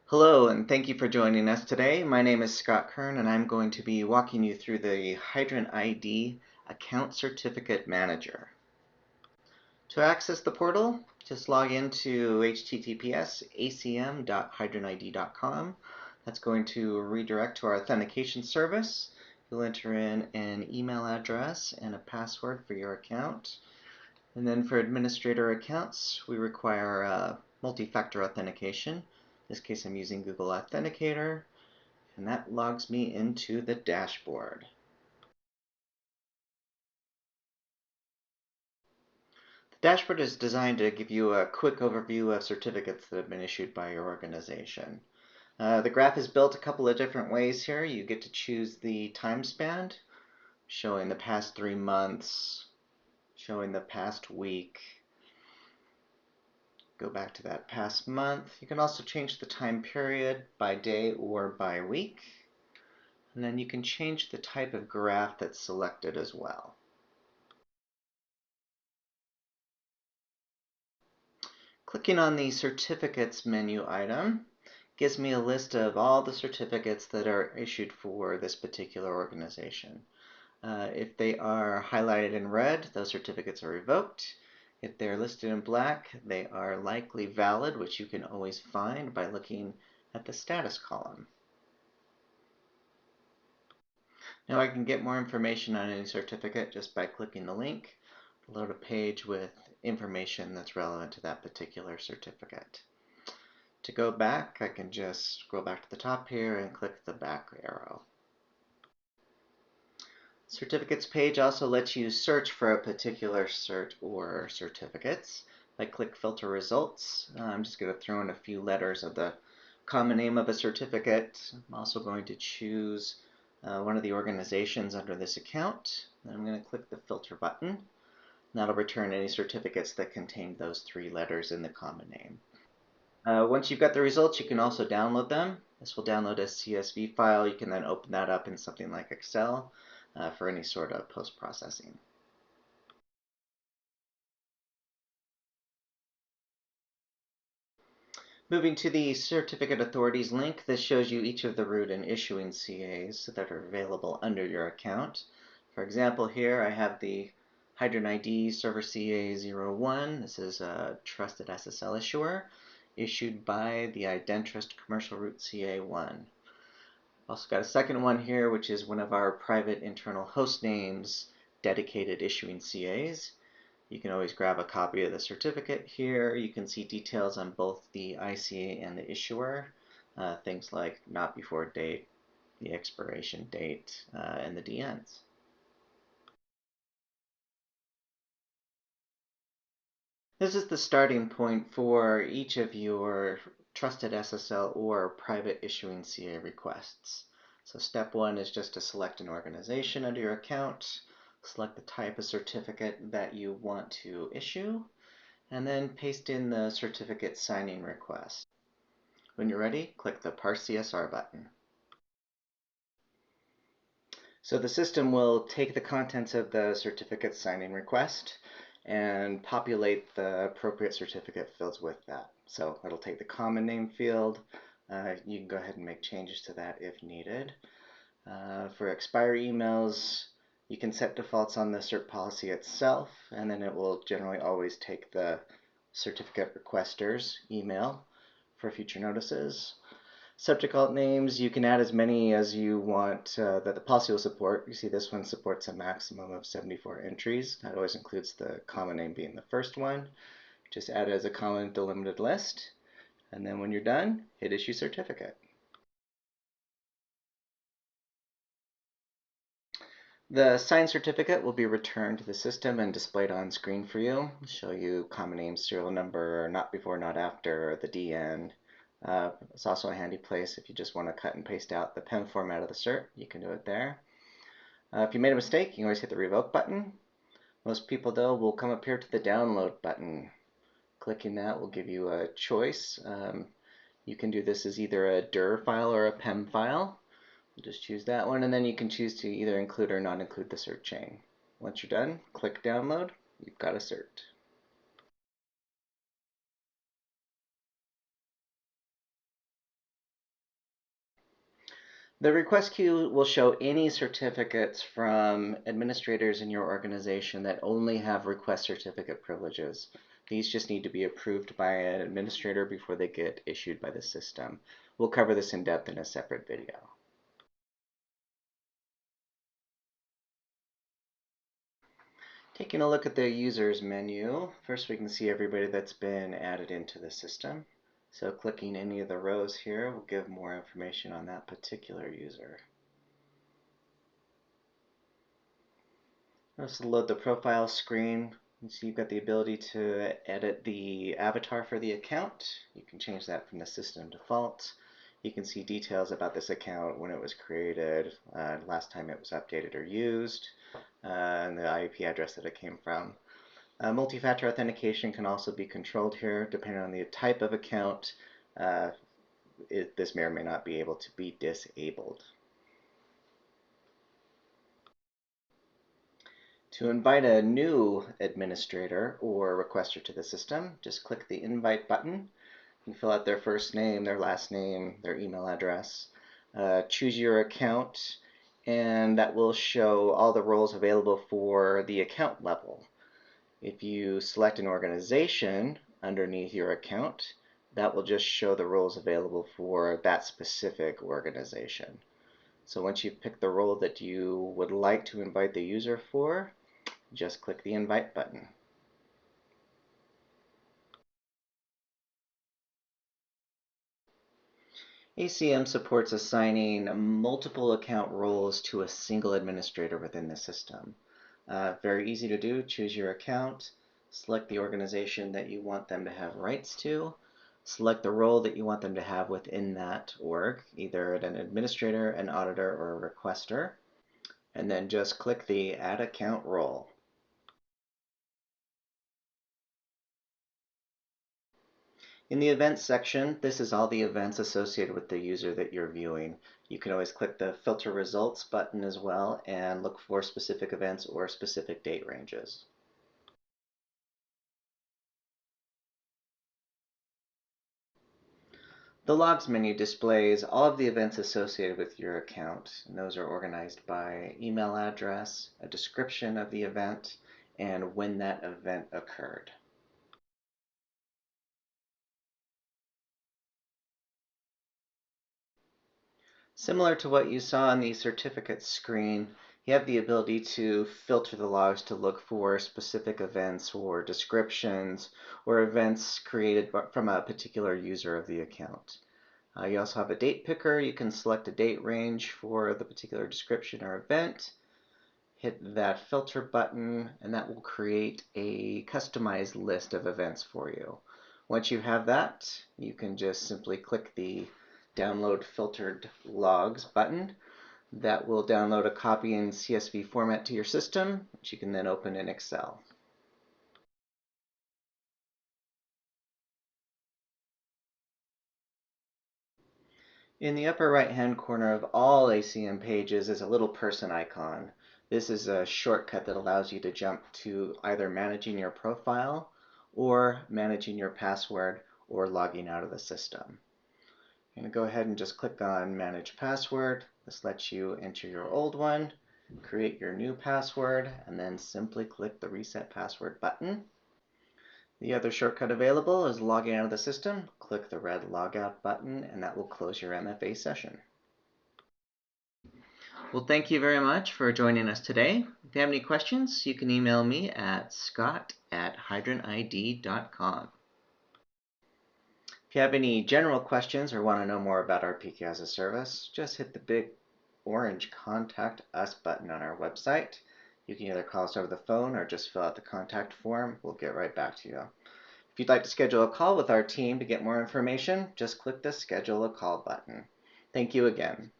Hello, and thank you for joining us today. My name is Scott Kern, and I'm going to be walking you through the HydrantID Account Certificate Manager. To access the portal, just log into https://acm.hydrantid.com. That's going to redirect to our authentication service. You'll enter in an email address and a password for your account. And then for administrator accounts, we require multi-factor authentication. In this case, I'm using Google Authenticator, and that logs me into the dashboard. The dashboard is designed to give you a quick overview of certificates that have been issued by your organization. The graph is built a couple of different ways here. You get to choose the time span, showing the past 3 months, showing the past week. Go back to that past month. You can also change the time period by day or by week. And then you can change the type of graph that's selected as well. Clicking on the Certificates menu item gives me a list of all the certificates that are issued for this particular organization. If they are highlighted in red, those certificates are revoked. If they're listed in black, they are likely valid, which you can always find by looking at the status column. Now I can get more information on any certificate just by clicking the link, load a page with information that's relevant to that particular certificate. To go back, I can just scroll back to the top here and click the back arrow. Certificates page also lets you search for a particular cert or certificates. If I click filter results, I'm just going to throw in a few letters of the common name of a certificate. I'm also going to choose one of the organizations under this account. Then I'm going to click the filter button. That'll return any certificates that contain those 3 letters in the common name. Once you've got the results, you can also download them. This will download a CSV file. You can then open that up in something like Excel for any sort of post-processing. Moving to the Certificate Authorities link, this shows you each of the root and issuing CAs that are available under your account. For example, here I have the HydrantID Server CA01. This is a trusted SSL issuer issued by the IdenTrust Commercial Root CA1. Also got a second one here, which is one of our private internal host names dedicated issuing CAs. You can always grab a copy of the certificate here. You can see details on both the ICA and the issuer, things like not before date, the expiration date, and the DNs. This is the starting point for each of your trusted SSL or private issuing CA requests. So step 1 is just to select an organization under your account, select the type of certificate that you want to issue, and then paste in the certificate signing request. When you're ready, click the Parse CSR button. So the system will take the contents of the certificate signing request and populate the appropriate certificate fields with that. So it'll take the common name field. You can go ahead and make changes to that if needed. For expiry emails, you can set defaults on the cert policy itself, and then it will generally always take the certificate requester's email for future notices. Subject alt names, you can add as many as you want that the policy will support. You see this one supports a maximum of 74 entries. That always includes the common name being the first one. Just add it as a common delimited list. And then when you're done, hit issue certificate. The signed certificate will be returned to the system and displayed on screen for you. It'll show you common name, serial number, not before, not after, the DN. It's also a handy place if you just want to cut and paste out the PEM format of the cert. You can do it there. If you made a mistake, you can always hit the revoke button. Most people, though, will come up here to the download button. Clicking that will give you a choice. You can do this as either a DIR file or a PEM file. Just choose that one, and then you can choose to either include or not include the cert chain. Once you're done, click download. You've got a cert. The request queue will show any certificates from administrators in your organization that only have request certificate privileges. These just need to be approved by an administrator before they get issued by the system. We'll cover this in depth in a separate video. Taking a look at the users menu, first we can see everybody that's been added into the system. So clicking any of the rows here will give more information on that particular user. Let's load the profile screen. So you've got the ability to edit the avatar for the account. You can change that from the system default. You can see details about this account, when it was created, last time it was updated or used, and the IP address that it came from. Multi-factor authentication can also be controlled here depending on the type of account. This may or may not be able to be disabled. To invite a new administrator or requester to the system, just click the invite button. You fill out their first name, their last name, their email address. Choose your account, and that will show all the roles available for the account level. If you select an organization underneath your account, that will just show the roles available for that specific organization. So once you've picked the role that you would like to invite the user for, just click the invite button. ACM supports assigning multiple account roles to a single administrator within the system. Very easy to do. Choose your account, select the organization that you want them to have rights to, select the role that you want them to have within that org, either an administrator, an auditor, or a requester, and then just click the Add Account Role. In the events section, this is all the events associated with the user that you're viewing. You can always click the Filter Results button as well and look for specific events or specific date ranges. The Logs menu displays all of the events associated with your account, and those are organized by email address, a description of the event, and when that event occurred. Similar to what you saw on the certificate screen, you have the ability to filter the logs to look for specific events or descriptions or events created from a particular user of the account. You also have a date picker. You can select a date range for the particular description or event. Hit that filter button, and that will create a customized list of events for you. Once you have that, you can just simply click the Download Filtered Logs button. That will download a copy in CSV format to your system, which you can then open in Excel. In the upper right-hand corner of all ACM pages is a little person icon. This is a shortcut that allows you to jump to either managing your profile or managing your password or logging out of the system. I'm going to go ahead and just click on Manage Password. This lets you enter your old one, create your new password, and then simply click the Reset Password button. The other shortcut available is logging out of the system. Click the red Logout button, and that will close your MFA session. Well, thank you very much for joining us today. If you have any questions, you can email me at scott@hydrantid.com. If you have any general questions or want to know more about our PK as a service, just hit the big orange Contact Us button on our website. You can either call us over the phone or just fill out the contact form. We'll get right back to you. If you'd like to schedule a call with our team to get more information, just click the Schedule a Call button. Thank you again.